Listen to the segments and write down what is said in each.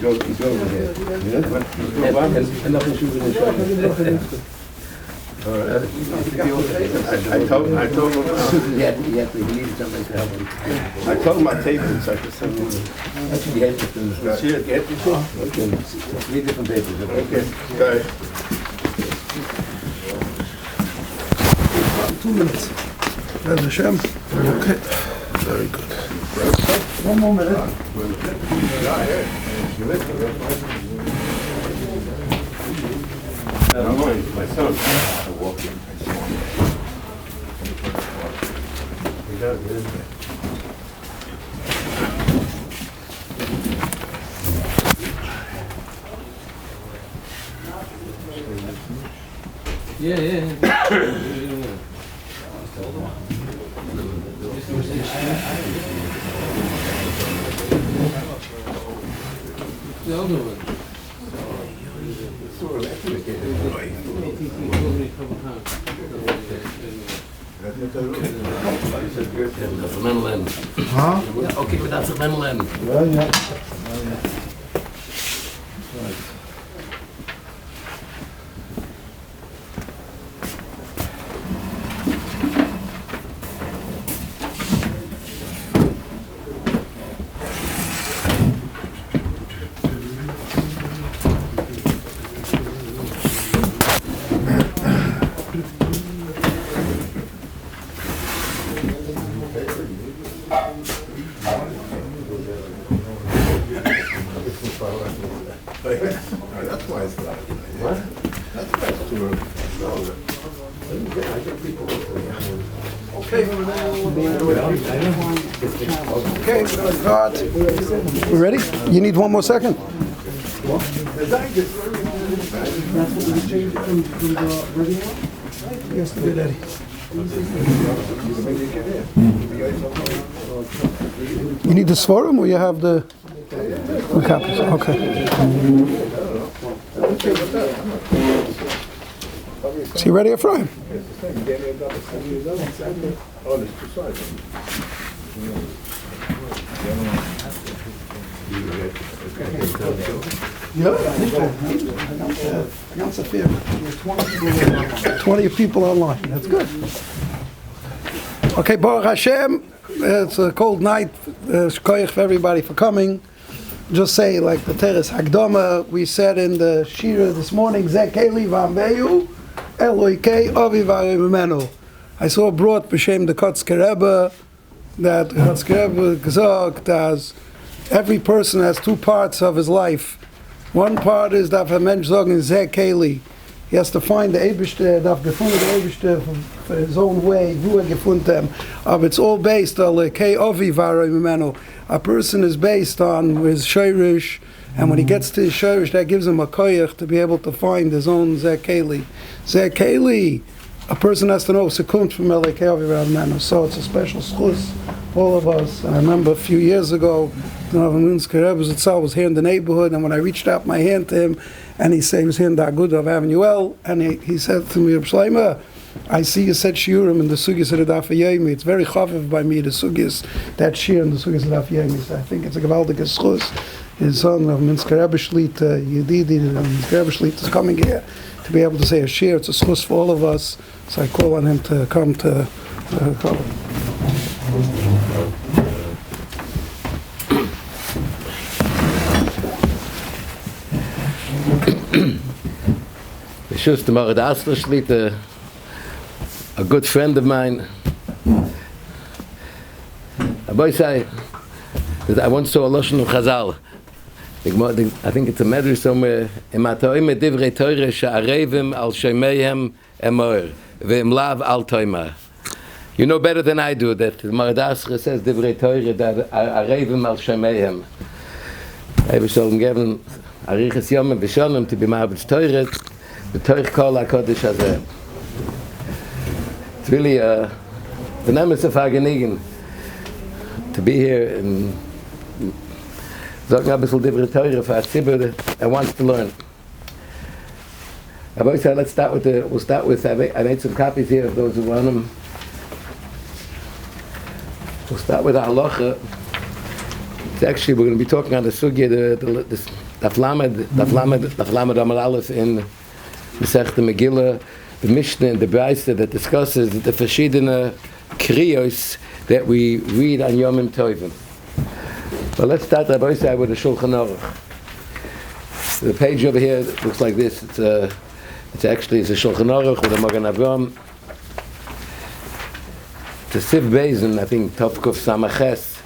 go over here. And nothing should be in I told him. He needed somebody to help him. I told him I'd take it, so I could send him. That's the head. Here, get this one. Okay. 3 different papers. Okay. Guys. 2 minutes. There's Hashem. Okay. Very good. 1 more minute. My son. Yeah. The other one. Huh? Ja, okay, maar dat is het Mendelin. Ja. Okay, God. We ready? You need 1 more second? Yesterday, Daddy. You need the Svarim or you have the copies? Okay. Is he ready, Ephraim? Ganze Firma. 20 people online. That's good. Okay, Baruch Hashem. It's a cold night. Shkoyach for everybody for coming. Just say, like the Teres Hakdama, we said in the Shiur this morning, Zeh Keli V'ambeyu Eloikei Avi V'ayimenu. I saw brought b'shem the Rebbe that Rebbe gesagt as every person has 2 parts of his life. One part is that a Mensch sagen Zeh Keli. He has to find the Eibishter, darf gefunden the Eibishter for his own way, wo gefunden. But it's all based on Kei Avi V'ayimenu. A person is based on his shayrish, and when he gets to his shayrish, that gives him a koyach to be able to find his own Zeh Keli. Zeh Keli, a person has to know sekund from Kei Avi V'ayimenu. So it's a special schus for all of us. And I remember a few years ago, the Novominsker Rebbe itself was here in the neighborhood, and when I reached out my hand to him, and he said he was here in the Agudah of Avenue L, and he said to me, Reb Shleimer, I see you said Shiurim in the Sugyos of the Yomi. It's very chaviv by me, the Sugyos, that Shiur in the Sugyos of the Yomi. So I think it's a gewaldige schus. His son, Novominsker Rebbe Shlita, Yedidi, Novominsker Rebbe Shlita is coming here to be able to say a Shiur. It's a schus for all of us. So I call on him to come to come. Just the Maradasler Shlita, a good friend of mine. I say that I once saw a Lashon of Chazal. I think it's a matter somewhere. Imatoim divrei Torah she'arevim al shemeihem emor ve'imlav al toima. You know better than I do that the Maradasler says divrei Torah that arevim al shemeihem. I was told him given arichas Yomi b'shonim to be ma'abed Torah. The Torah call HaKodesh Hazeh. It's really the nemes of Haganigan to be here and sagen ein bisschen divrei Torah for a tzibur that wants to learn. I've always said we'll start with, I made some copies here of those who want them. We'll start with a halacha It's actually, we're going to be talking on the Sugya, the Flamed Amar Aleph in Masechta Megillah, the Mishnah and the Brisa that discusses the verschiedene kriyos that we read on Yomim Tovim. But let's start, Rabbi Yisai, with the Shulchan Aruch. The page over here looks like this. It's actually a Shulchan Aruch with a Magen Avraham. It's a Siv Beis, I think, Tovkuf Samaches.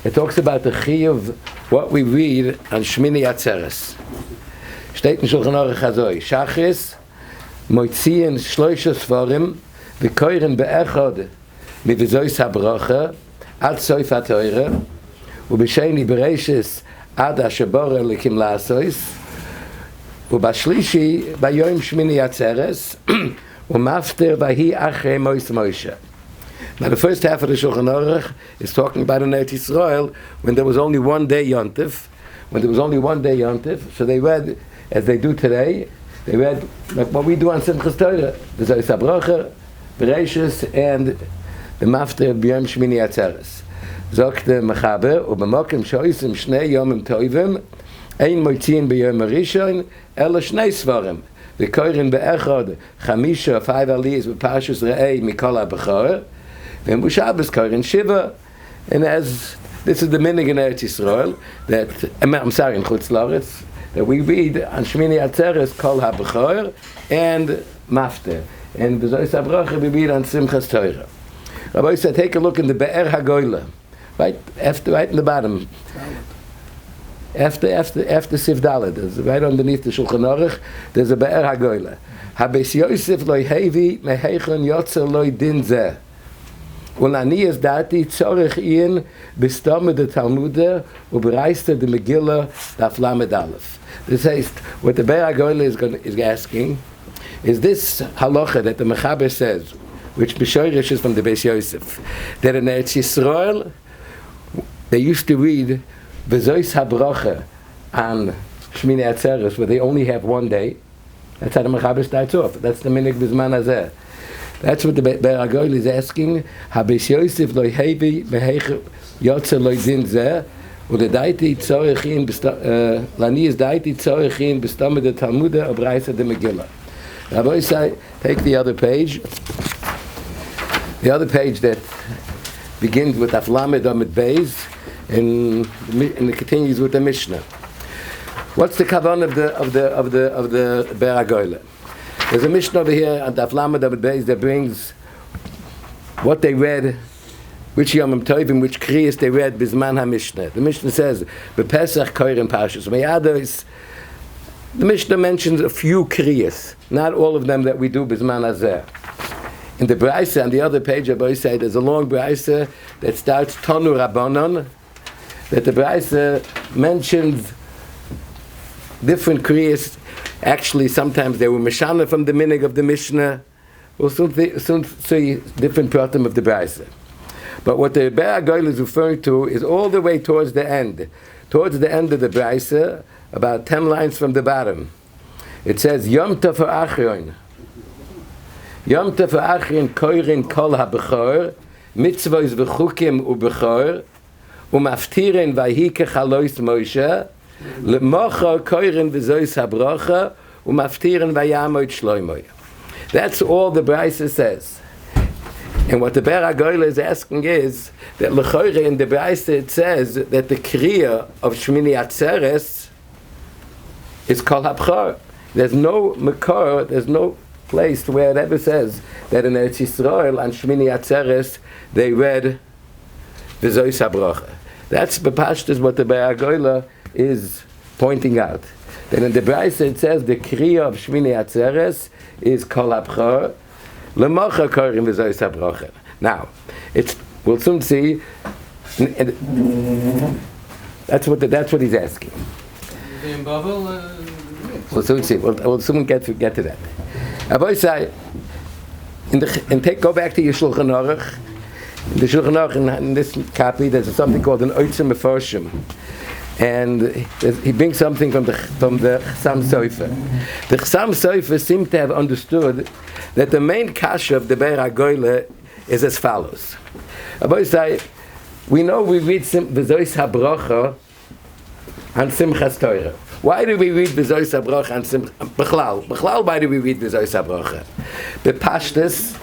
It talks about the chiyuv, what we read on Shmini Atzeres. Steht in Shulchan Aruch Hazoi. Shachris, Moitziin Shloisha Svarim, V'koiren Be'echad, Mivizois HaBrocha, Ad Soif HaToira, Ubisheni Bereishis, Ad Ashabora Likim La'asois, Ubashlishi, Bayoim Shmini Atzeres, Umafter Vahi Achrei Mois Moshe. Now the first half of the Shulchan Aruch is talking about in Eretz Yisrael when there was only one day Yontif. So they read, as they do today, they read like what we do on Simchas Torah, the Zois HaBrocha, Bereishis, and the Mafter B'Yom Shmini Atzeres. Zogt the Mechaber, U'b'mokim shoisim shnei yomim tovim, ein moitziin b'yom harishon, ela shnei svarim. V'koirin be'echad, chamisha, 5 aliyahs, v'parshus re'ei, mikol ha'bechor, v'mushabes koirin shiva. And as this is the minig in Eretz Yisrael, that, I'm sorry, in Chutz La'aretz, that we read on Shmini Atzeres, kol ha'bechor, and Mafter. And b'Zois HaBrocha we read on Simchas Torah. Rabbi said, take a look in the Be'er HaGoyla. Right in the bottom. After Siv Daled, right underneath the Shulchan Aruch, there's a Be'er HaGoyla. Habes Yosef loy hevi meheichon yotzer loy din zeh. Ulani es dati tzorech ian b'stomed the Talmudah u'bereiste the Megillah daf lamed aleph. This is what the Be'er HaGoyla is asking. Is this halacha that the Mechaber says, which B'shoirish is from the Beis Yosef, that in Eretz Yisrael they used to read V'zois HaBrocha on Shmini Atzeres, where they only have one day. That's how the Mechaber starts off. That's the minig b'zman hazeh. That's what the Be'er HaGoyla is asking. Habes Yosef loy hevi meheichon yotzer loy din zeh, u'ledaiti tzorech in lani is daiti tzorech in b'stomed the Talmudah u'bereiste the Megillah. Rabbi say, take the other page. The other page that begins with Aflamed Amid Beis and it continues with the Mishnah. What's the kavan of the Be'er HaGoyla? There's a Mishnah over here on Aflamed Amid Beis that brings what they read, which Yomim Tovim, which kriyos they read Bizman HaMishnah. The Mishnah says, B'Pesach Koirim Parshas Me'ados. The Mishnah mentions a few kriyos, not all of them that we do Bizman Hazeh. In the Brisa, on the other page, I always say there's a long Brisa that starts Tonu Rabbanon, that the Brisa mentions different kriyos. Actually, sometimes they were Meshana from the minig of the Mishnah. We'll soon see different pratim of the Brisa. But what the Be'er HaGoyla is referring to is all the way towards the end. Towards the end of the Brisa, about 10 lines from the bottom. It says, Yom Tov Ha'achron. Yom Tov Ha'achron koirin kol ha'bechor, mitzvos v'chukim u'bechor, u'maftirin v'hi kechalois Moshe, le'mochor koirin v'zois ha'brocha, u'maftirin v'yamot shloimoy. That's all the Brisa says. And what the Be'er HaGoyla is asking is, that l'choire in the Brisa it says that the kriya of Shmini Atzeres is kol ha'bechor. There's no makor, there's no place where it ever says that in Eretz Yisrael on Shmini Atzeres they read V'zois HaBrocha. That's b'pashtus what the Be'er HaGoyla is pointing out. That in the Brisa it says the kriya of Shmini Atzeres is kol ha'bechor, l'mocha korim V'zois HaBrocha. Now, we'll soon see. That's what he's asking. In Babel, we'll soon see. We'll soon get to that. Rabbi say, go back to your Shulchan Aruch. In the Shulchan Aruch, in this copy, there's something called an Oitzim Mefarshim, and he brings something from the Chassam Sofer. The Chassam Sofer seemed to have understood that the main kasha of the Be'er HaGoyla is as follows. Rabbi say, we know we read V'zois HaBrocha on Simchas Torah. Why do we read V'zois HaBrocha on Simchas Bechlal, why do we read V'zois HaBrocha? The Pashtus,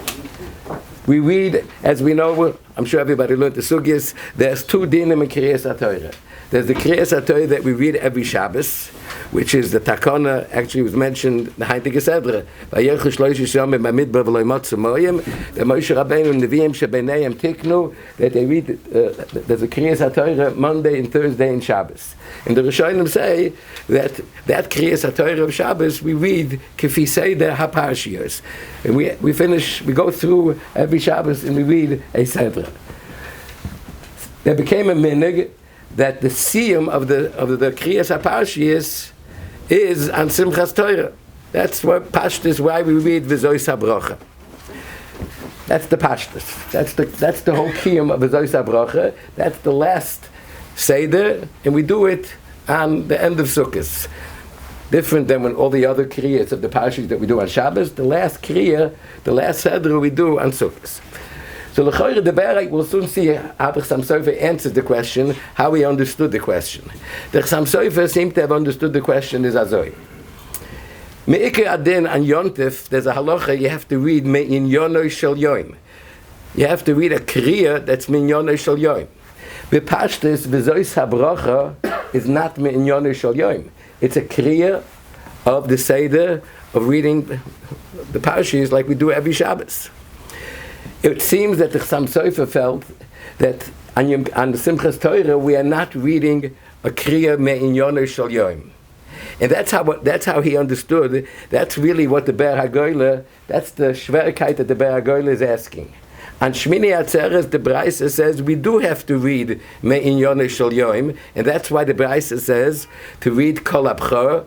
we read, as we know, I'm sure everybody learned the Sugyos, there's two dinim in Kirias HaTorah. There's the Kirias HaTorah that we read every Shabbos, which is the Takona, actually was mentioned, the Heintige Sedra. Vayechu shloish yom b'midbar v'lo yimotzu moyim, the Moshe Rabbeinu Nevi'im shebeneim tiknu, that they read, there's a Kirias HaTorah Monday and Thursday and Shabbos. And the Rishonim say that Kirias HaTorah of Shabbos we read Kefi Seder HaParshios. And we go through every Shabbos and we read a Sedra. There became a minig that the siyum of the Kriyas HaParshios is on Simchas Torah. That's what Pashtus, why we read V'zois HaBrocha. That's the Pashtus. That's the whole kiyum of V'zois HaBrocha. That's the last Seder, and we do it on the end of Sukkot. Different than when all the other Kriyas of the Parshas that we do on Shabbos. The last Kriya, the last Seder we do on Sukkot. So l'choyre the Berek, we'll soon see how the Chassam Sofer answered the question, how he understood the question. The Chassam Sofer seemed to have understood the question as Azoi. Me'ikar adin an Yontif, there's a halacha you have to read Me'in Yonoi Shel Yoim. You have to read a Kriya that's Me'in Yonoi Shel Yoim. B'pashtis V'zois HaBrocha is not Me'in Yonoi Shel Yoim. It's a Kriya of the Seder of reading the Parshas like we do every Shabbos. It seems that the Chassam Sofer felt that on the Simchas Torah we are not reading a Kriya Me'in Yonoi Shel Yoim. And that's how he understood. That's really what the Ber HaGoyle, that's the Schwerkeit that the Ber HaGoyle is asking. On Shmini Atzeres, the Braisa says we do have to read Me'in Yonoi Shel Yoim, and that's why the Braisa says to read Kol HaBchor,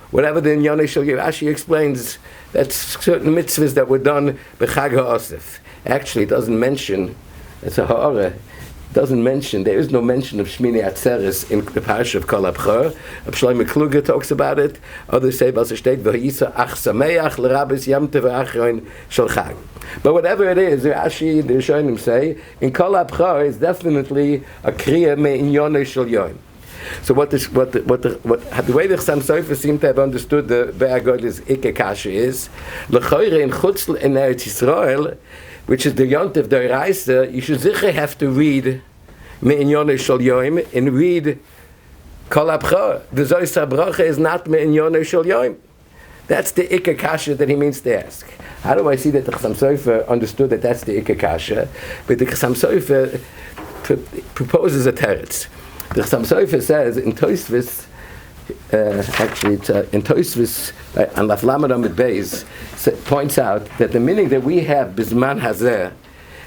whatever the Yonoi Shel Yoim. Rashi explains that's certain mitzvahs that were done b'Chag HaOsef. Actually, it doesn't mention, it's a ha'ara, it doesn't mention, there is no mention of Shmini Atzeres in the Parsha of Kol HaBchor. Shlomo Kluger talks about it. Others say, was steht, v'hisa ach sameach l'rabis yom tov achron shel chag. But whatever it is, Rashi, the Rishonim say, in Kol HaBchor is definitely a kriya me'in Yonoi Shel Yoim. So the way the Chassam Sofer seemed to have understood the Ber HaGoyle's Ikke Kasha is, l'choyre in Chutz in Eretz Yisrael, which is the Yontif D'Oraisa, you should sicher have to read Me'in Yonoi Shel Yoim and read Kol HaBchor. The V'zois HaBrocha is not Me'in Yonoi Shel Yoim. That's the Ikke Kasha that he means to ask. How do I see that the Chassam Sofer understood that that's the Ikke Kasha? But the Chassam Sofer proposes a teretz. The Chassam Sofer says in Tosfos, actually it's in Tosfos on Laf Lamed Amud Beis, points out that the meaning that we have Bizman Hazeh,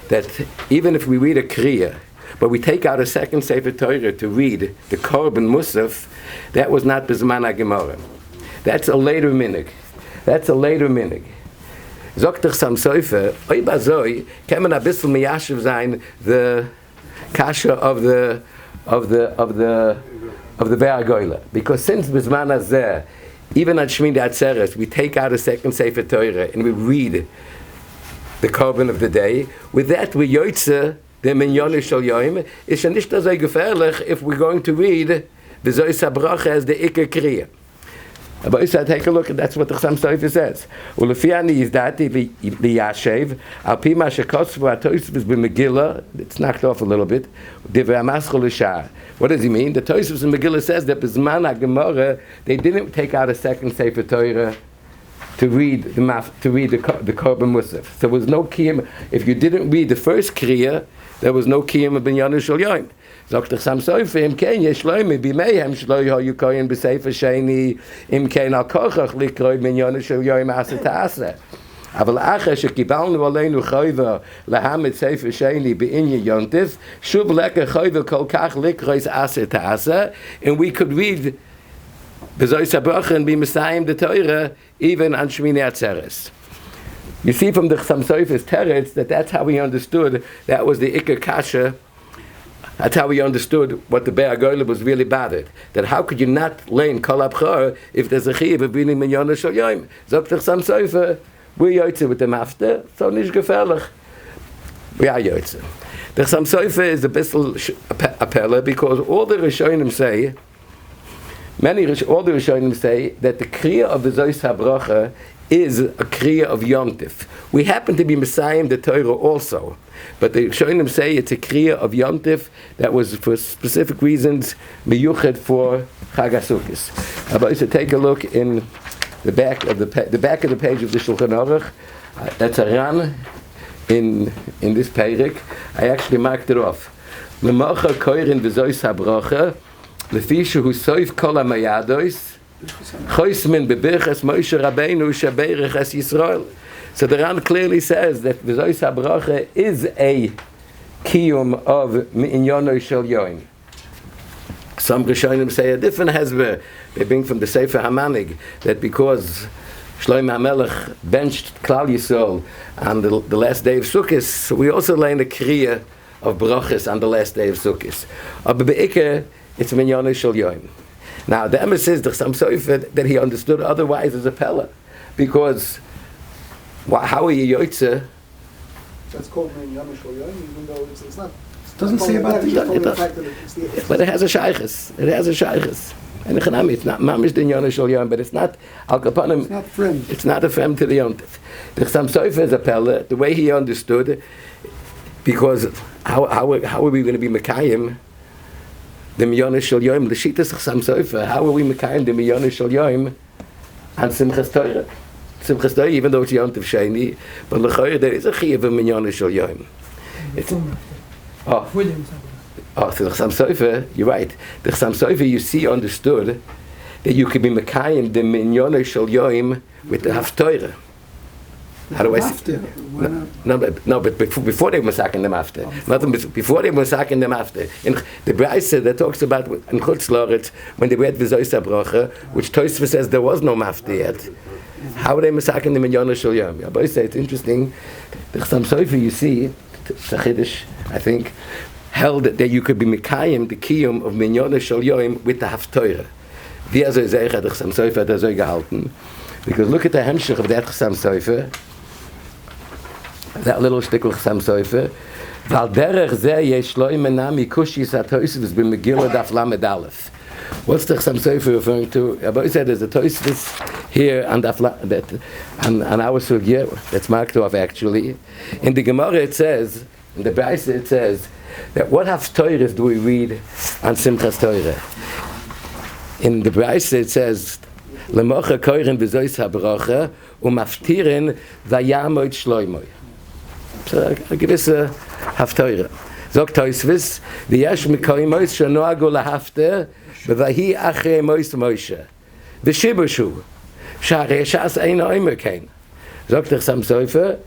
that even if we read a Kriya, but we take out a second Sefer Torah to read the Korban Musaf, that was not Bizman HaGemara. That's a later minig. That's a later minig. Zogt der Chassam Sofer, oi bazoi, kann man a bissel miyashiv sein the kasha of the Ber HaGoyle. Because since Bizman Hazeh, even at Shmini Atzeres, we take out a second Sefer Torah and we read the Korban of the day. With that, we yoitze the Me'in Yonoi Shel Yoim. It's nicht so gefährlich if we're going to read V'zois HaBrocha as the Ikke Kriya. But I said, take a look, and that's what the Chassam Sofer says. Ulefiani is that liyashev al pi ma shekosvu ha'Tosfos b'Megillah. It's knocked off a little bit. Divrei hamaschol l'shar. What does he mean? The Tosfos in Megillah says that b'zman ha'Gemara they didn't take out a second Sefer Torah to read the Korban Musaf. So there was no kiyum. If you didn't read the first kriya, there was no kiyum of Me'in Yonoi Shel Yoim. Sagt der Chassam Sofer, im kein yeshloime b'meihem shlo yoyu koyin b'sefer sheni im kein al kochach likroi Me'in Yonoi Shel Yoim asa ta'asa. אבל אחרי שקיבלנו עלינו חובה להעמיד ספר שני בעניין יונטף, שוב לקח חובה כל כך לקרוס עשר תעשה, and we could read V'zois HaBrocha and be Messiah the Torah even on Shmini Atzeres. You see from the Chassam Sofer's teretz that that's how he understood, that was the Ikke Kasha. That's how we understood what the Ber HaGoyle was really bad at. That how could you not learn Kol HaBchor if there's a chiyuv of reading Me'in Yonoi Shel Yoim? Zogt der Chassam Sofer, we're yoytze with the mafter, so nish gefährlich. We are yoytze. The Chassam Sofer is a bissel a pella because all the Rishonim say, all the Rishonim say that the Kriya of the Zois HaBracha is a Kriya of Yom Tif. We happen to be Messiah the Torah also, but the Rishonim say it's a Kriya of Yom Tif that was for specific reasons miyuched for Chag HaSukkos. But to take a look in the back of the back of the page of the Shulchan Aruch. That's a ran in this Perek. I actually marked it off. L'macha koirin v'zois habracha lefi shehu soif kol hamayados choismin bebirchas Moshe Rabbeinu shaberech es Yisrael. So the ran clearly says that v'zois habracha is a kiyum of minyono shel yoim. Some Rishonim say a different hezber. They bring from the Sefer Hamanig that because Shlomo HaMelech benched Klal Yisrael on the last day of Sukkot, we also learn the Kriya of Brachas on the last day of Sukkot. But be'ikar, it's Minyanei Shel Yom. Now, the Emes says the Chassam Sofer that he understood otherwise as a Pella, because how are you Yoitze? That's called Minyanei Shel Yom, even though it's not. It doesn't say about the fact that it's the. But it has a shaykhis. It has a shaykhis. And it's not mamish din Yonah Shel Yom, but it's not al kapanim. It's not friend. It's not a friend to the Yontif. The Chassam Sofer is a pella. The way he understood, because how are we going to be mekayim the Yonah Shel Yom? The Shitas Chassam Sofer. How are we mekayim the Yonah Shel Yom and Simchas Torah? Simchas Torah, even though it's Yontif Sheni, but l'chayr there is a chiyuv of Yonah Shel Yom. So the Chassam Sofer, you're right. The Chassam Sofer, you see, understood that you could be mekayim the Minyanei Shel Yom with the Haftorah. How do I say? No, but before they were masaking them after. Before they were masaking them after. In the Brayse that talks about in Chutz La'aretz when they read V'zois HaBracha, which Tosfos says there was no mafta yet. How were they masaking the Minyanei Shel Yom? I both say it's interesting. The Chassam Sofer, you see, it's a chiddush, I think, held that you could be mekayim the kiyum of Minyanei Shel Yom with the Haftorah. Wie also the Chassam Sofer hat so gehalten. Because look at the hemshich of that Chassam Sofer, that little shtickle Chassam Sofer. Val derech zeh yesh lo imenami kushis ha-Tosfos b'Megillah daf lamed aleph. What's the Chassam Sofer referring to? Abba said there's a Tosfos here on our Sugyos that's marked off actually. In the Gemara it says, in the Brayse it says, that what haftorahs do we read on Simchas Torah? In the Brayse it says, L'mocha koirin v'zois habracha u'maftirin v'yamot shloimoi. So I'll give us a haftorah. Zog Tosfos, v'yesh mikoimos shenoagu lahafter v'vahi achrei mois Moshe v'shibushu sh'arei shas ein oimer kein. Zog Chassam Sofer,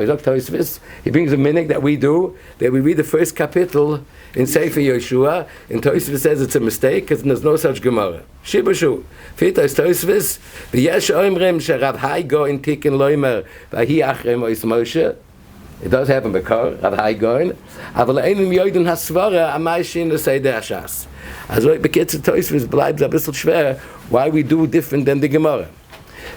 Zog Tosfos, he brings a minhag that we do, that we read the first kapitel in Sefer Yehoshua, and Tosfos says it's a mistake because there's no such Gemara. Shibushu. Fitas Tosfos, v'yesh oimrim she'Rav Hai Goin tikin loimer v'ahi achrei mois Moshe. It does happen because Rav Hai Goin, aval einim yoidin hasvara amayshin l'seidei hashas. Also bekitzer Tosfos bleibt a bisschen schwer why we do different than the Gemara.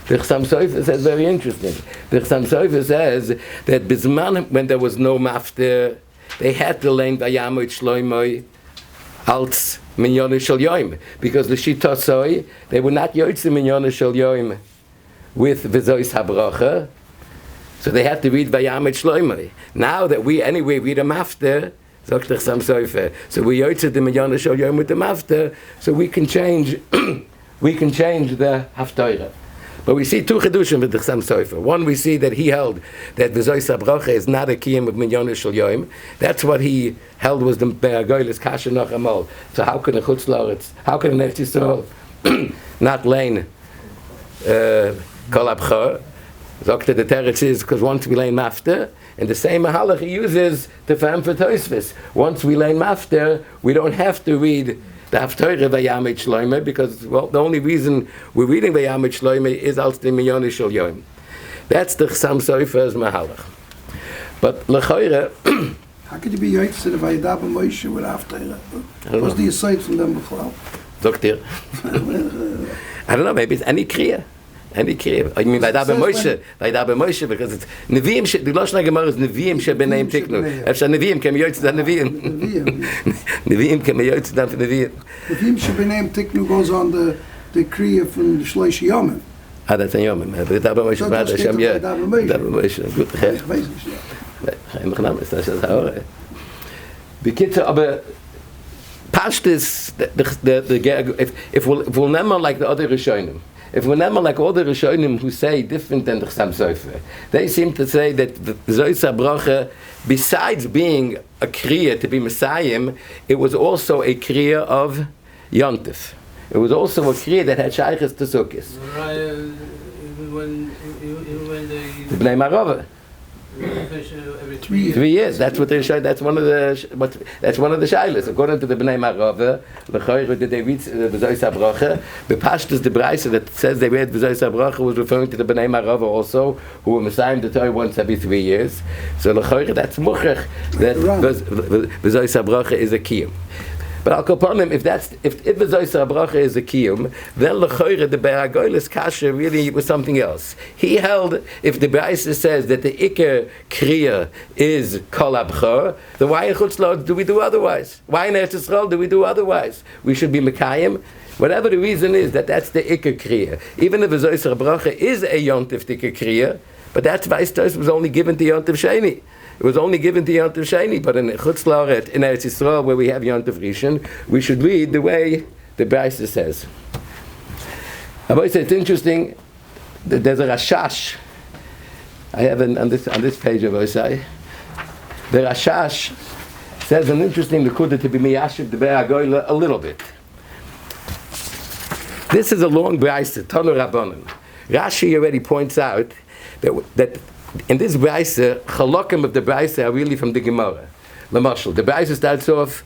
The Chassam Sofer says very interesting. The Chassam Sofer says that bisman when there was no mafter, they had to learn v'yamot shloimoi als Minyanei Shel Yom, because the Shitasoi they were not yotze Minyanei Shel Yom with v'zois habracha, so they had to read v'yamot shloimoi. Now that we anyway read a mafter, sagt the Chassam Sofer, so we yotze the Minyanei Shel Yom with the mafter, so we can change the haftorah. But we see two chedushim with the Chassam Sofer. One, we see that he held that v'zois habracha is not a kiyum of Minyanei Shel Yom. That's what he held was the be'agoyles kasha noch amol. So how can a Chutz La'aretz, how can an Eretz Yisrael not lein kol abchor? Doctor, the teretz is because once we lein mafter, and the same mahalach he uses to fam for Tosfos. Once we lein mafter, we don't have to read the haftorah v'yamot shloimeh, because the only reason we're reading v'yamot shloimeh is als the Minyanei Shel Yom. That's the Chassam Sofer's mahalach. But l'chayre, how could you be yoitz to the Vaydaber Moshe with haftorah? What's the aside from them before? Doctor, I don't know. Maybe it's any kriya. Any kriya. I mean, Vayda Moshe, because it's Nevi'im, the Lashon HaGemara is Nevi'im shebeneim tiknu. Efshar Nevi'im kem yoytz dan Nevi'im. Nevi'im kem yoytz dan Nevi'im. Nevi'im shebeneim tiknu goes on the kriya from the Shlosh Yomim. That's a Yomim. Vayda Moshe, Vayda Hashem, yeah. Vayda Moshe, good. Chaim Chanam, ist das HaRav. Bekitzer, aber Pashtus, if we'll never like the other Rishonim, if we're never like all the Rishonim who say different than the Chassam Sofer, they seem to say that the Zoysa Bracha, besides being a kriya to be Messiah, it was also a kriya of Yontif. It was also a kriya that had shaykhs to Sugyos. When The Bnei Marova. 3 years. 3 years. That's what they show. That's one of the. That's one of the shilas. According to the Bnei Marova, l'chayre did they read the Zoysa Bracha? The Pashtus the Braisa that says they read the Zoysa Bracha was referring to the Bnei Marova also, who were Messiah the Torah once every 3 years. So l'chayre that's muchach that the Zoysa Bracha is a kiyum. But I'll call upon him if the Zoysa Bracha is a kiyum, then l'chayre the Be'agoyles Kasha really was something else. He held if the Braisa says that the Iker Kriya is Kol Abchor, then why in Chutz La'aretz do we do otherwise? Why in Eretz Yisrael do we do otherwise? We should be Mekayim. Whatever the reason is, that's the Iker Kriya. Even if the Zoysa Bracha is a Yontif Iker Kriya, but that's why it was only given to Yontif Sheni. It was only given to Yontif Sheni, but in Chutz La'aretz, in Eretz Yisrael, where we have Yontif Rishon, we should read the way the Braisa says. I always say it's interesting that there's a Rashash. I have on this page of Osai. The Rashash says an interesting nekuda to be miyashiv the Be'agoyla a little bit. This is a long Braisa, Tanu Rabbanan. Rashi already points out that in this Braisa, chalokim of the Braisa are really from the Gemara. Lamashal, the Braisa starts off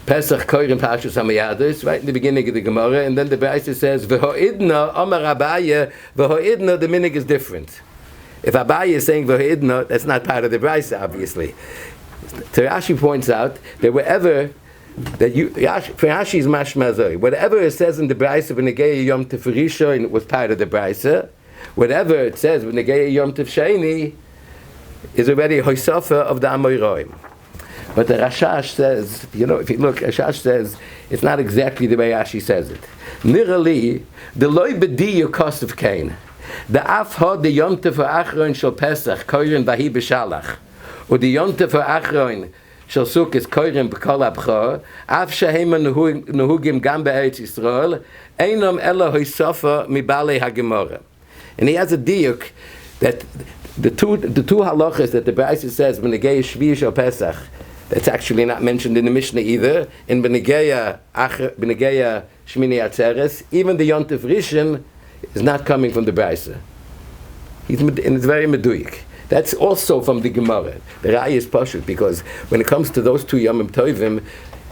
Pesach Koyrim Parshas Hamayadis, right in the beginning of the Gemara, and then the Braisa says V'ho'idna Amar Abaye, V'ho'idna, the minig is different. If Abaye is saying V'ho'idna, that's not part of the Braisa, obviously. Rashi points out that wherever that Rashi is mashmazoi, whatever it says in the Braisa V'negei Yom Tov Rishon was part of the Braisa. Whatever it says with Negei Yom Tov Sheni is already a hoisafa of the Amoyroim. But the Rashash says, if you look, Rashash says it's not exactly the way Rashi says it. Nirali, the loy b'di yukosef kain, the af hod the Yom Tov Achron shel Pesach koyrin vahi b'shalach, or the Yom Tov Achron shel Sukkos koyrin b'kol abchor, af shehem nehugim gam be'eretz Yisrael, einam ela hoisafa mibalei hagemora. And he has a diuk that the two halachas that the Braisa says B'negei Shvi Shel Pesach, that's actually not mentioned in the Mishnah either. In B'negei Shmini Atzeres, even the Yontif Rishon is not coming from the Braisa. And it's very meduyik. That's also from the Gemara. The Rai is pashut because when it comes to those two Yomim Tovim,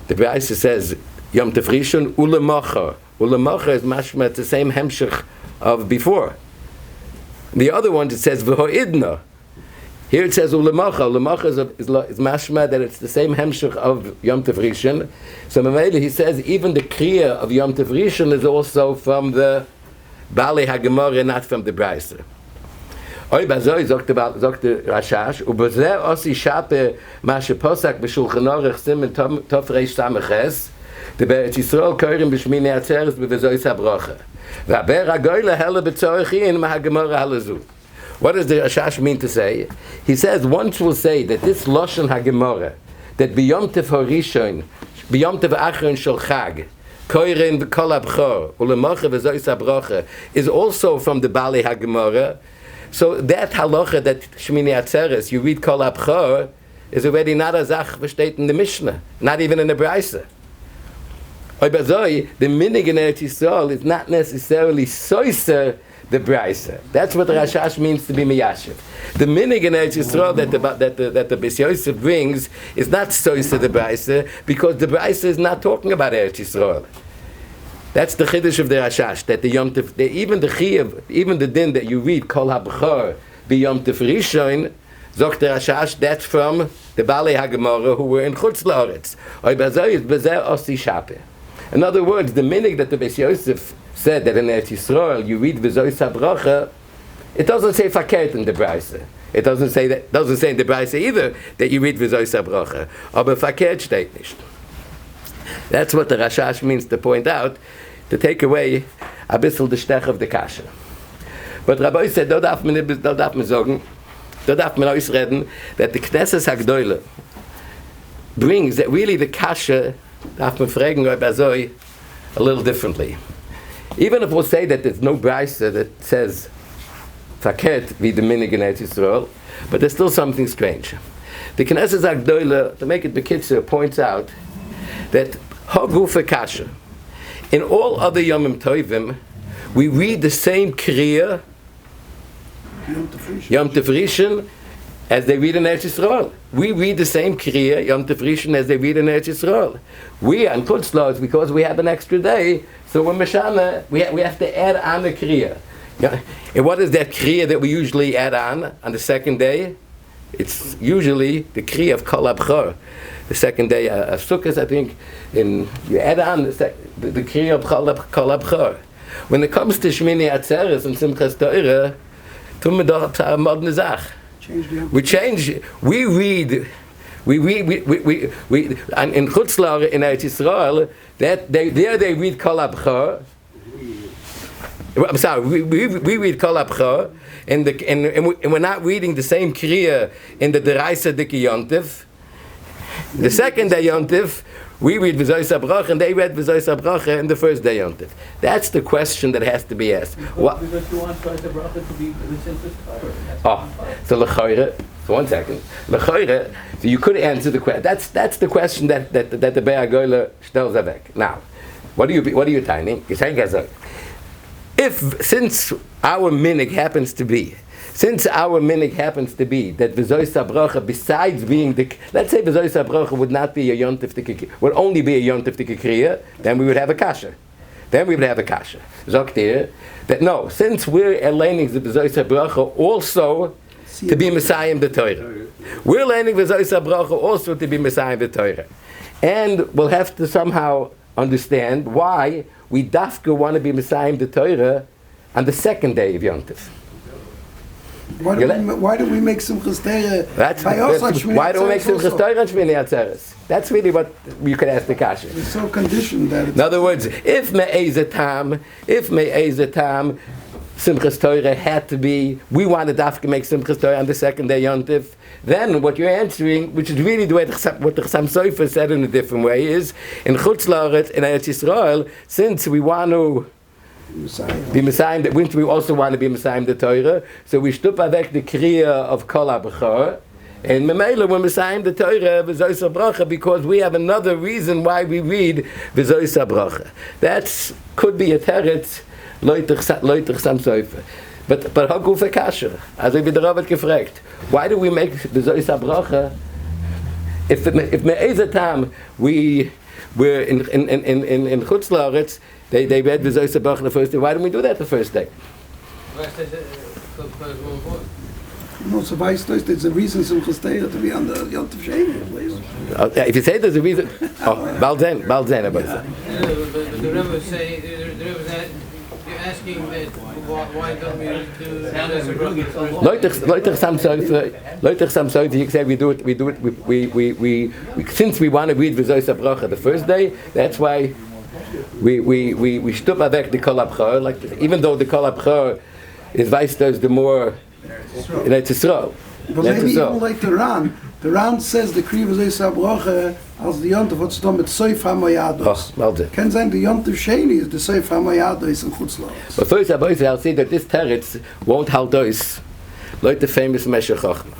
the Braisa says Yom Tov Rishon Ulemacha. Ulemacha is mashma, the same hemshech of before. The other one it says v'ho'idna. Here it says ulemacha. Ulemacha is mashma that it's the same hemshech of Yom Tov Rishon. So Mamela he says even the kriya of Yom Tov Rishon is also from the Balei HaGemara, not from the Braisa. Oy bazoi zogt Rashash ubazeh osi shape ma sheposak b'shulchan aruch simen tov reish sameches the Be'eretz Yisrael koyrim b'shmini atzeres b'vezoysa bracha. What does the Rashash mean to say? He says, once we'll say that this Lashon HaGemara, that b'yom tev harishon, b'yom tev achron shel chag, koyrin v'kol abchor, u'lemacha v'zoysa bracha, is also from the Balei HaGemara. So that halacha that Shmini Atzeres, you read kol abchor, is already not a zach v'shteit in the Mishnah, not even in the Braisa. The minig in Eretz Yisrael is not necessarily soiser the Braisa. That's what the Rashash means to be miyashiv. The minig in Eretz Yisrael that the Beis Yosef brings is not soiser the Braisa because the Braisa is not talking about Eretz Yisrael. That's the chiddush of the Rashash, that the Yom Tov, even the chiyuv, even the din that you read kol habchor be Yom Tov Rishon, zok the Rashash, that's from the Balei HaGemara who were in Chutz La'aretz. Oy bazoi is bezer osi shape. In other words, the minig that the Beis Yosef said that in Eretz Yisrael you read V'zois HaBracha, it doesn't say fakert in the Braise. It doesn't say in the Braise either that you read V'zois HaBracha. Aber fakert steht nicht. That's what the Rashash means to point out, to take away a bissel the stech of the kasha. But Rabbi said, da darf man sagen, da darf man ausreden, that the Knesset HaGdoyle brings that really the kasha, darf man fragen Rabbi Zoi a little differently. Even if we'll say that there's no Braise that says fakert wie the minig in Eretz Yisrael, but there's still something strange. The Knesset HaGdoyle, to make it bekitzer, points out that Hagufa Kasha, in all other Yomim Tovim, we read the same Kriya, Yom Tov Rishon, as they read in Eretz Yisrael. We read the same Kriya, Yom Tov Rishon, as they read in Eretz Yisrael. We, on Kutzlos, because we have an extra day, so when Meshana, we have to add on the Kriya. And what is that Kriya that we usually add on the second day? It's usually the Kriya of Kol HaBchor. The second day of Sukkot, I think, you add on the Kriya of Kol HaBchor. When it comes to Shmini Atzeres and Simchas Torah, tun wir doch eine moderne Sache. We read in Chutzlar in Eretz Yisrael, that they read Kol HaBchor. I'm sorry, we read Kol HaBchor, and we're not reading the same Kriya in the Deraisa Diki Yontif. The second day Yontif, we read V'zois HaBracha, and they read V'zois HaBracha in the first day Yontif. That's the question that has to be asked. Because you want V'zois HaBracha to be the simplest Torah. So L'choire, so 1 second. L'choire, so you could answer the question. That's the question that the Be'er Goyle stells avek. Now, what are you tiny? You're saying Gazok. Since our minig happens to be that V'zois HaBracha, besides being let's say V'zois HaBracha would not be a yontif t'kikriya, would only be a yontif t'kikriya, then we would have a kasha. Zogt here, that no, since we're learning the V'zois HaBracha also to be Messiah in the Torah. We're learning V'zois HaBracha also to be Messiah in the Torah. And we'll have to somehow understand why we dafka want to be Messiah in the Torah on the second day of Yontif. Why do we make Simchas Torah? Why do we make Simchas Torah on Shmini Atzeres? That's really what you could ask the kasha. It's so conditioned that it's... In other words, if me'ezatam, Simchas Torah had to be, we wanted to make Simchas Torah on the second day Yontif, then what you're answering, which is really the way what the Chassam Sofer said in a different way, is in Chutz La'aretz, in Eretz Yisrael, since we want to be Messiah, that we also want to be Messiah in the Torah, so we shtup avek the Kriya of Kol HaBchor, and Memela we're Messiah in the Torah, V'zois HaBracha, because we have another reason why we read V'zois HaBracha. That could be a teretz, Leutich Sam Sofer. But Hagufa Kasher, as I wieder Rebbe gefragt, why do we make V'zois HaBracha? If me'ezatam we're in Chutz La'aretz, they read V'zois HaBracha the first day. Why don't we do that the first day? No, so there's a reason Simchas Torah to be on the Yontif Sheni, please. If you say there's a reason, Balzen, But the Rebbe say, you're asking that why don't we do Leutich Sam Sofer, you say we do it, we since we want to read V'zois HaBracha the first day, that's why we shtup avek the Kol HaBchor, like even though the Kol HaBchor is weistos the more in Eretz Yisrael. But maybe even like the Ran says the Kriya V'zois HaBracha as the Yontif what's done with Soif HaMayados. Can say the Yontif Sheni is the Soif HaMayados in Chutz La'aretz. But first I'll say that this teretz won't hold us like the famous Meshech Chochmah.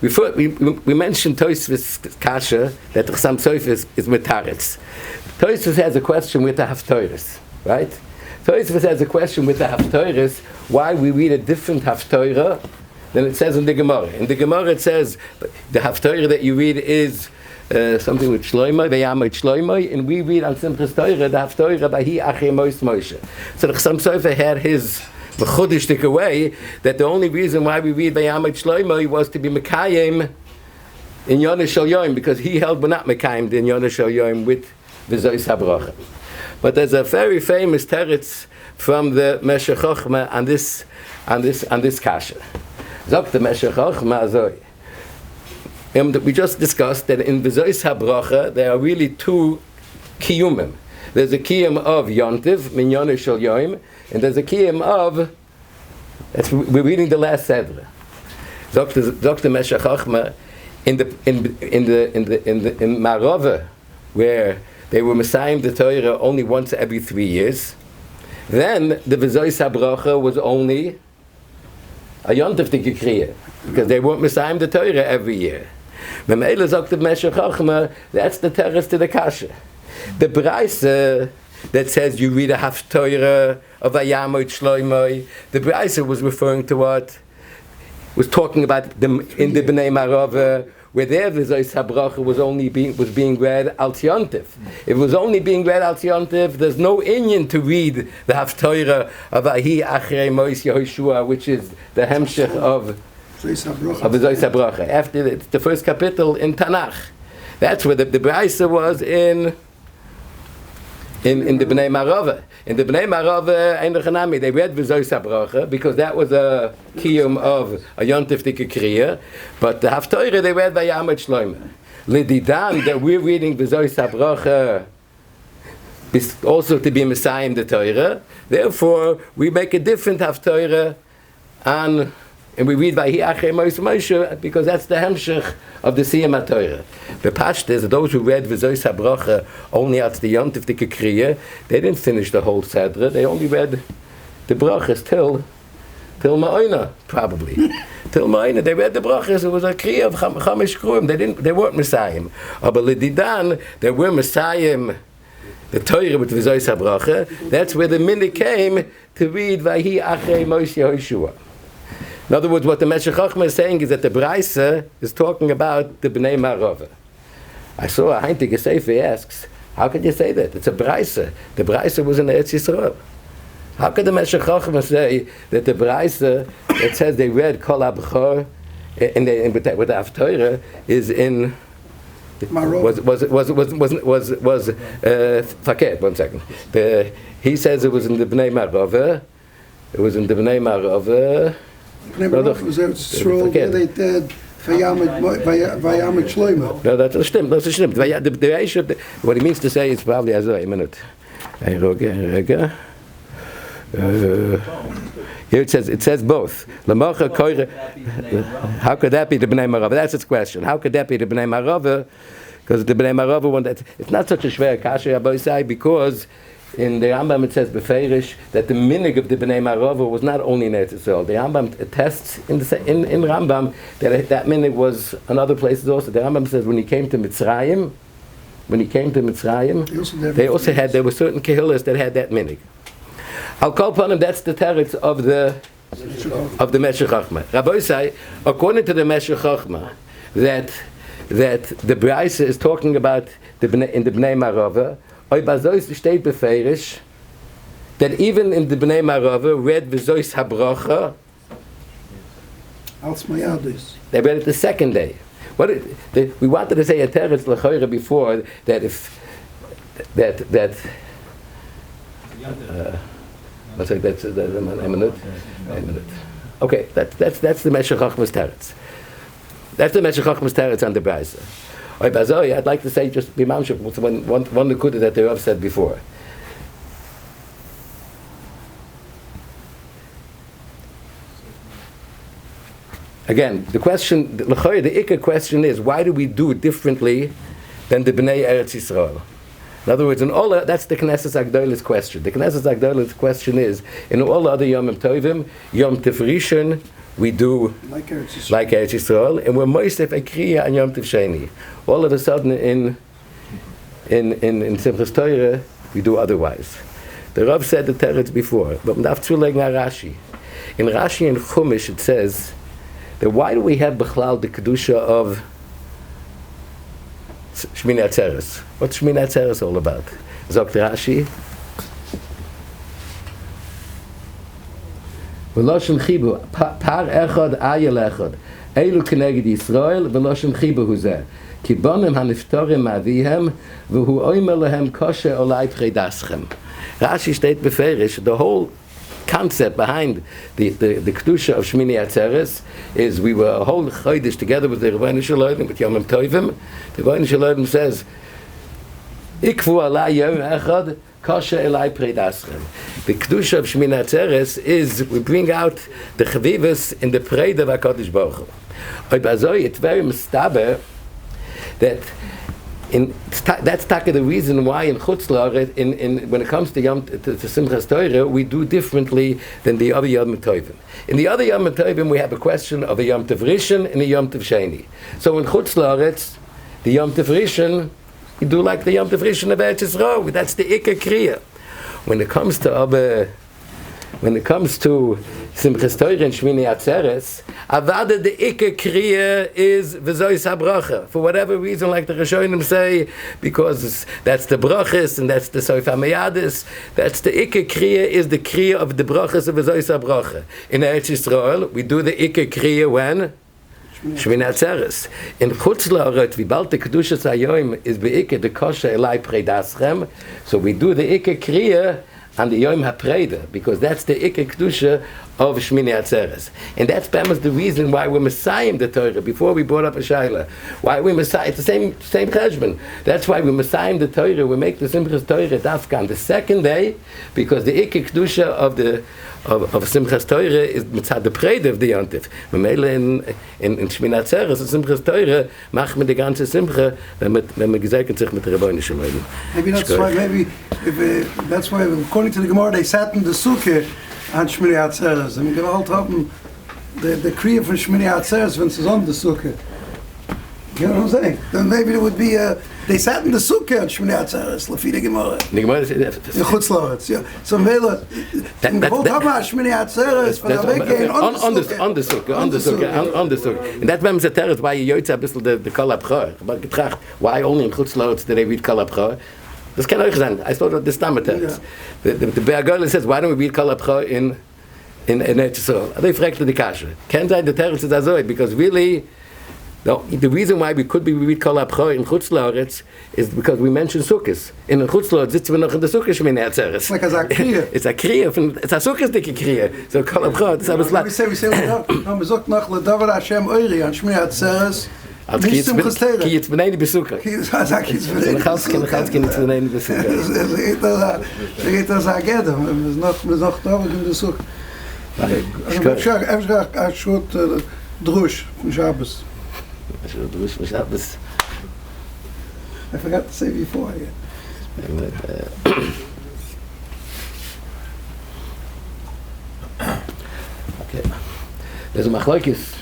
We mentioned Tosfos Kasha that the Chassam Sofer is with teretz. Tosfos has a question with the Haftorahs, right? Tosfos has a question with the Haftorahs why we read a different Haftorah than it says in the Gemara. In the Gemara it says the Haftorah that you read is something with Shloimeh, V'yamot Shloimeh, and we read on Simchas Torah the Haftorah Bahi Achei Moshe. So the Chassam Sofer had his v'chudish away that the only reason why we read V'yamot Shloimeh was to be Mekayim in Yonah Shel Yom, because he held we're not Mekayim in Yonah Shel Yom with V'zois HaBracha. But there's a very famous teretz from the Meshech Chochmah on this kasha. Zok the Meshech Chochmah azoi. We just discussed that in V'zois HaBracha there are really two kiyumim. There's a kiyum of Yontiv, Minyone Shel Yoim, and there's a kiyum of, we're reading the last Sedra. Zok the Meshech Chochmah in Marova, where they were Messiahing the Torah only once every 3 years. Then the V'zois HaBracha was only a Yontif Tikriya, because they weren't Messiahing the Torah every year. Memele Zok the Meshech Chochmah, that's the terrace to the Kasha. The Braise that says you read a Haftorah of Vayamot Shloimoi, the Braise was referring to what? Was talking about in the Bnei Marava, where there the V'zois HaBracha was being read al Tziontiv. If it was only being read al Tziontiv, there's no inyan to read the Haftorah of Ahi Achrei Mois Yehoshua, which is the Hemshech of V'zois HaBracha. After the first capital in Tanakh. That's where the Braisa was in the Bnei Marava. In the Bnei Marava, they read V'zois HaBracha because that was a kiyum of a Yontif Tikriya, but the Haftorah they read by Yamad Shloimeh. L'didan that we're reading V'zois HaBracha also to be Messiah in the Torah. Therefore, we make a different Haftorah and we read Vahi Achrei Moshe Moshe because that's the Hemshech of the Siyam HaTorah. The Pashtas, those who read V'zois HaBracha only at the Yontif Tikriya, they didn't finish the whole Sedra. They only read the brachas till Ma'oina, probably. Till Ma'oina, they read the brachas. It was a Kriya of Chamesh Kruim. They weren't Messiahim. But L'didan, they were Messiahim. The Torah with V'zois HaBracha. That's where the minute came to read Vahi Achrei Moshe Yehoshua. In other words, what the Meshech Chochmah is saying is that the Braise is talking about the Bnei Marava. I saw a Heintige Sefer asks, how could you say that? It's a Braise. The Braise was in Eretz Yisrael. How could the Meshech Chochmah say that the Braise that says they read Kol HaBchor with the Haftorah is in was Fakir, 1 second. He says it was in the Bnei Marava. It was in the Bnei Marava. Was Eretz Yisrael, they did Vayamot Shloimeh. No, that's stimmt. What he means to say is probably as a minute. Here it says both. How could that be the Bnei Marava? That's its question. How could that be the Bnei Marava? Because the Bnei Marava one it's not such a schwer kasha because in the Rambam it says beferish that the minig of the Bnei Marava was not only in Eretz Yisrael. The Rambam attests in Rambam that minig was in other places also. The Rambam says when he came to Mitzrayim, there were certain kehillas that had that minig. I'll call upon him. That's the teretz of the Meshech Chochmah. Rabbi say, according to the Meshech Chochmah, that the Braise is talking about in the Bnei Marava. That even in the Bnei Marava read V'zois HaBracha. They read it the second day. We wanted to say a teretz l'choira before that if that. That's a minute. Okay, that's the Meshech Chochmah's teretz. That's the Meshech Chochmah's teretz on the Braise. I'd like to say just b'mamshuk one nekuda that the Rav said before. Again, the Ikka question is, why do we do it differently than the Bnei Eretz Yisrael? In other words, in all that's the Knesset Agdolah's question. The Knesset Agdolah's question is, in all other Yom Tovim, Yom Tifrishon, we do like Eretz Yisrael, and we're Moisef a Kriya and Yom Tov Sheni. All of a sudden, in Simchas Torah, we do otherwise. The Rav said the teretz before, but we have to like Rashi. In Rashi and Chumash, it says that why do we have Bechlal the kedusha of Shmini Atzeres? What's Shmini Atzeres all about? Zokt Rashi. V'loshen chibu, par echad ayel echad, elu keneged Yisrael, v'loshen chibu hu zeh. Ki bonim haniftorim ma'avihem, v'hu oimer lehem kosher olay pcheidaschem. Rashi state beferish, the whole concept behind the Kedusha of Shmini Atzeres is we were a whole Chodesh together with the Rebbeinu Shalom, with Yom Tovim. The Rebbeinu Shalom says, Ikvu alai yom echad, kasha elai preidaschem. The Kedusha of Shmini Atzeres is we bring out the Chavivus in the Preid of HaKadosh Baruch Hu. It's very mustaber that that's the reason why in Chutz La'aretz, when it comes to Simchas Torah, we do differently than the other Yom Tovim. In the other Yom Tovim, we have a question of a Yom Tov Rishon and a Yom Tov Sheni. So in Chutz La'aretz, the Yom Tov Rishon, you do like the Yom Tov Rishon of Eretz Yisrael. That's the Ikar Kriya. When it comes to Simchas Torah and Shmini Atzeres, Avada the Ikar Kriya is V'zois HaBracha. For whatever reason, like the Rishonim say, because that's the brachas and that's the Soif HaMeyadis, that's the Ikar Kriya is the Kriya of the brachas of V'zois HaBracha. In Eretz Yisrael, we do the Ikar Kriya when? Shmini Atzeres. In Chutz La'aretz, V'bal the Kedushas HaYom is Be'ikar the Kosher Elai Preidaschem. So we do the Ikar Kriya and the Yom HaPreida, because that's the Ikar Kedusha of Shmini Atzeres. And that's perhaps the reason why we're Messiahing the Torah, before we brought up a Shaila. Why we Messiah, it's the same cheshbon. That's why we Messiahing the Torah, we make the Simchas Torah Dafka on the second day, because the Ikar Kedusha of Simchas Torah is mitzad the Preida of the Yontif. Memele in Shmini Atzeres, the Simchas Torah, mach mit die ganze Simcha, wenn man gesegnet sich mit der Rebbeinu Shalom. Maybe that's why, according to the Gemara, they sat in the Sukkah on Shmini Atzeres. I mean, they all haben the Kriya for Shmini Atzeres when it's on the Sukkah. You know what I'm saying? Then maybe it would be they sat in the Sukkah on Shmini Atzeres. Lafi the Gemara. The Gemara says Chutz La'aretz. Yeah. So Mela, the whole time Shmini Atzeres for the weekend on the Sukkah. And that's when the Teretz why you yotze a bisschen the Kol HaBchor. But getracht, why only in Chutz La'aretz did they read Kol HaBchor? Das kann euch sein. I thought this time Teretz. The Be'agola says, why don't we read Kol HaBchor in Eretz Yisrael? They fragte the Kasha. Can't say the Teretz is Azoi, because really, no, the reason why we could be read Kol HaBchor in Chutz La'aretz is because we mentioned Sukkos. In Chutz La'aretz sitzen wir noch in der Sukkah Shmini Atzeres. It's like a Kriya. It's a Kriya, it's a Sukkos dicke Kriya. So Kol HaBchor, it's a bisschen... We say, we sagt noch, L'davar Hashem Oiri, on Shmini Atzeres, Ki jetzt beneni besucher. Ki jetzt beneni besucher. Ze geht das Agudah, wir noch da in der Sukkah. Ich schot Drush von Shabbos. Drush von Shabbos. I forgot to say before. Okay. There's a machlokes.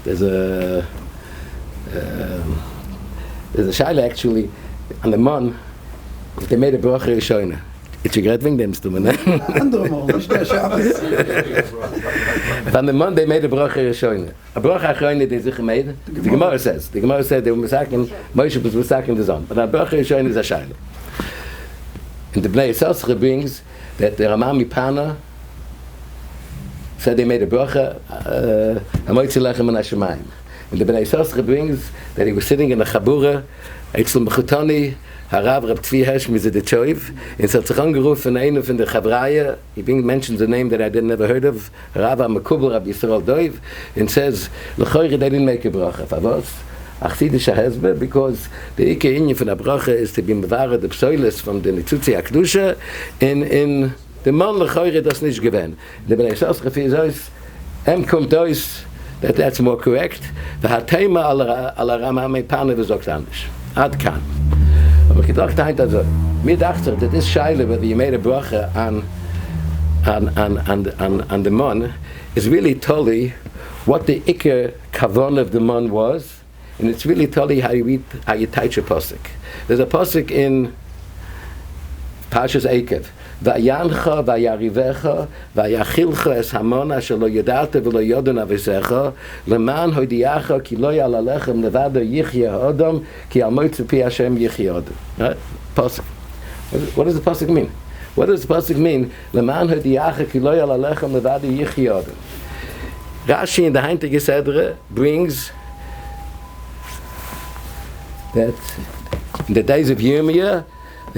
There's a shaila actually on the man if they made a bracha Rishoina. It's a great thing, them to me. On the man they made a bracha Rishoina. A bracha Rishoina they sich made. The Gemara says they were masaking Moshe was masaking the son, but a bracha Rishoina is a shaila. And the Bnei Yisrael brings that the Ramah Mipana said they made a bracha, Hamoitzi Lechem and Hashemayim. And the Bnei Yisrael brings that he was sitting in a chabura, Eitzel Mechutani, HaRav Reb Tzvi Hesh Mizedetchoiv, and so Tzachon gerufen einen von der Chavraya, he mentions a name that I didn't never heard of, Rav HaMekubel Rab Yisrael Doiv, and says, L'choyre they didn't make a bracha. Favos, Achsidisha Hezbe, because the Ike Inyan from the bracha is to be mevara the psoilis from the Nitzutzi HaKdusha, in the man lechoyre das nicht gewähnt. The Bnei Yisrael refers kommt aus, that's more correct. The Hatema ala Rama Mepane versagt anders. Ad kan. Aber gedacht halt also, mir dachte, that this shaila whether you made a bracha on the man is really totally what the ikar kavan of the man was, and it's really totally how you teach a pasuk. There's a pasuk in Parshas Eikev. Vayancha vayarivecha vayachilcha es hamon asher lo yadata v'lo yodon avisecha leman hoidiacha ki lo yal alechem levado yichya ha'odom ki al moitzu pi Hashem yichya ha'odom. Right? Pasuk. What does the pasuk mean? What does the pasuk mean? Leman hoidiacha ki lo yal alechem levado yichya ha'odom. Rashi in the Heintige Sedre brings that in the days of Yomi,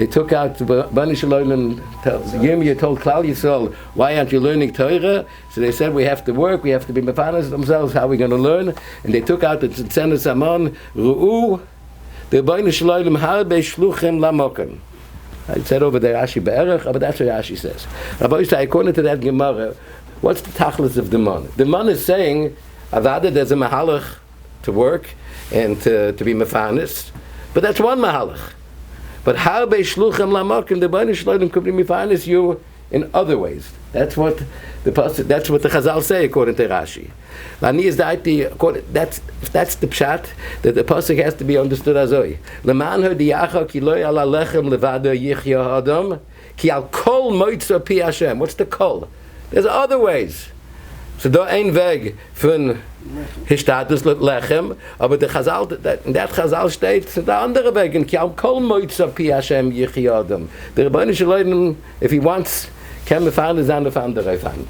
they took out Bani Shalom. Yomi told Klal Yisrael, why aren't you learning Torah? So they said, we have to work, we have to be mefanes themselves, how are we going to learn? And they took out the Tzenes Amon, Ru'u, the Bani Shalom harbe shluchim lamokim. I said over there Rashi be'erech, but that's what Rashi says. Rabbi Yisrael, according to that Gemara, what's the tachlis of the man? The man is saying, Avada, there's a mahalach to work and to be mefanes, but that's one mahalach. But harbe shluchim lamokim, the Bani Shalom could be mefanes you in other ways. That's what the Chazal say according to Rashi. That's the pshat that the pasuk has to be understood as oi. Leman hodiyacha ki lo ala lechem levado yichya adam ki al kol moitza pi Hashem. What's the kol? There's other ways. So da ein Weg von Hishtatus lechem, aber der Chazal, that Chazal steht der andere Weg, ki al kol moitza pi Hashem yichya adam. The Rebbe Shalom, if he wants, can mefanes is on the andere fan.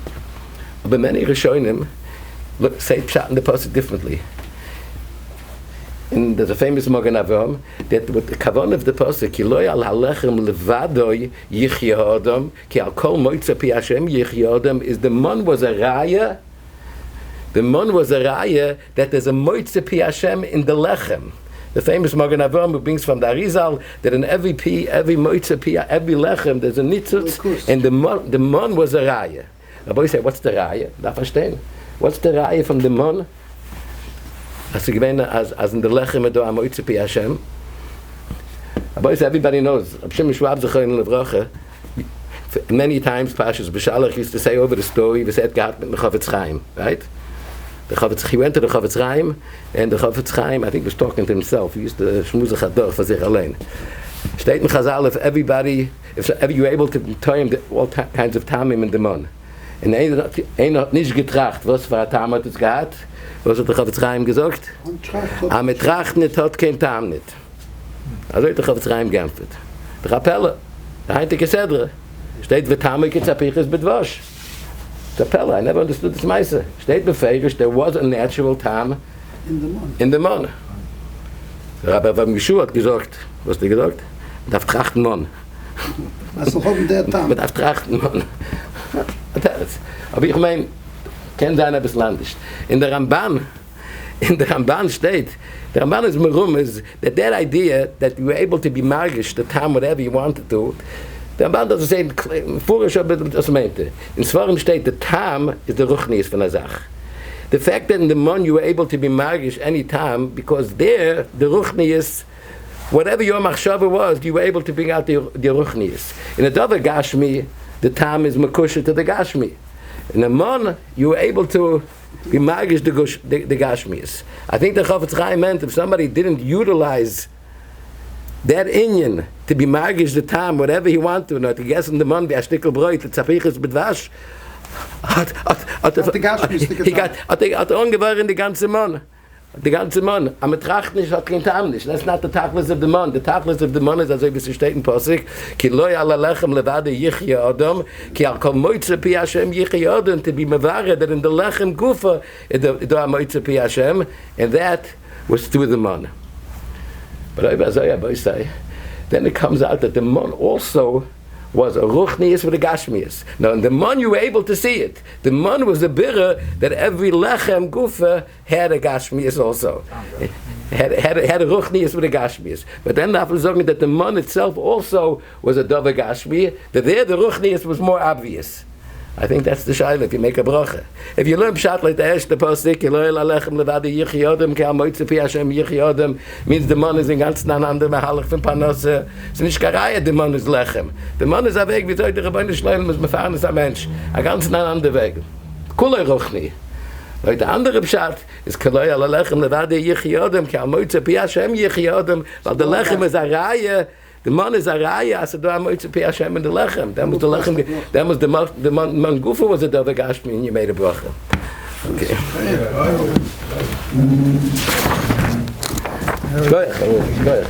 But many Rishonim say pshat in the pasuk differently. And there's a famous Magen Avraham that with the kavan of the pasuk, ki lo al halechem levado yichya adam, ki al kol moitza pi Hashem yichya adam, is the man was a raya. The man was a raya that there's a moitza pi Hashem in the lechem. The famous Magen Avraham who brings from the Arizal that in every moitza pi, every lechem, there's a nitzutz, and the man was a raya. Rabbi say, what's the raya? Da verstehen. What's the raya from the man? As in the lechem edo amoitze pi Hashem. Rabbi say, everybody knows. Abshim Shwab Zechayin Levracha. Many times Pashas B'Shalach used to say over the story, we said gehat mit the Chavetz Chaim, right? He went to the Chavetz Chaim, and the Chavetz Chaim, I think, was talking to himself. He used to shmuzach hador for sich allein. Steht in Chazal, if you're able to tell all kinds of tamim in the mon. Und hat nicht getracht, was für ein Tam hat es gehabt? Was hat der Chavetz Chaim gesagt? Am Tracht nicht hat kein Tam nicht. Also hat der Chavetz Chaim geämpft. Der Kapelle, der heintige Sedre, steht, wie Tam ich jetzt apiches bedwasch. The Perlow, I never understood this Meise. Steht befeirisch, there was a natural Tam in the mon. Der Rebbe von Yehoshua hat gesagt, was hat er gesagt? Man darf trachten mon. Was soll haben der Tam? Man darf trachten mon. Aber ich meine, kein sein etwas landisch. In der Ramban steht, the Ramban is merum, is that idea that you were able to be magish, the time whatever you wanted to, the Ramban doesn't say, vorisch, aber das meinte. In Svarim steht, the time is the ruchnius von der Sach. The fact that in the mon you were able to be magish any time, because there, the ruchnius, whatever your machshava was, you were able to bring out the ruchnius. In a Dover Gashmi, the time is makusha to the Gashmi. In a mon, you were able to be magish the Gashmis. I think the Chavetz Chaim meant if somebody didn't utilize that inyan to be magish the time, whatever he wanted to, not to guess in the mon, be a stickel broit, the tzapiches bedwash, hat ungewar in die ganze mon. The ganze mon, am tracht nicht hat kein Tam nicht. That's not the tachlis of the mon. The tachlis of the mon is as if it's steht in Pasuk, ki lo ala lechem levade yichya adam, ki al kol moitze pi Hashem yichya adam, to be mevare that in the lechem gufa, do a moitze pi Hashem, and that was through the mon. But then it comes out that the mon also was a ruchnius with a gashmius. Now in the mon you were able to see it. The mon was a birra that every lechem gufa had a gashmius also. Had a ruchnius with a gashmius. But then after saying that the mon itself also was a dove gashmi, that there the ruchnius was more obvious. I think that's the shaila if you make a bracha. If you learn pshat like the pasuk, Eloi lechem levade yichiyodem ke amoitze pi Hashem yichiyodem, means the man is in ganz ander mahalach von Parnasse. So nicht karaya, the man is lechem. The man is a weg, wie soll der Rebbe Shalom, muss man fahren als ein Mensch. A ganz ander weg. Kulei rochni. Weil der andere pshat ist Eloi lechem levade yichiyodem ke amoitze pi Hashem yichiyodem, weil der lechem is a raya. The man is a raya, as a do amoitze pi Hashem in the lechem. That was the lechem. That was the man gufa was a dove gashmi, and you made a bracha. Okay. Go ahead.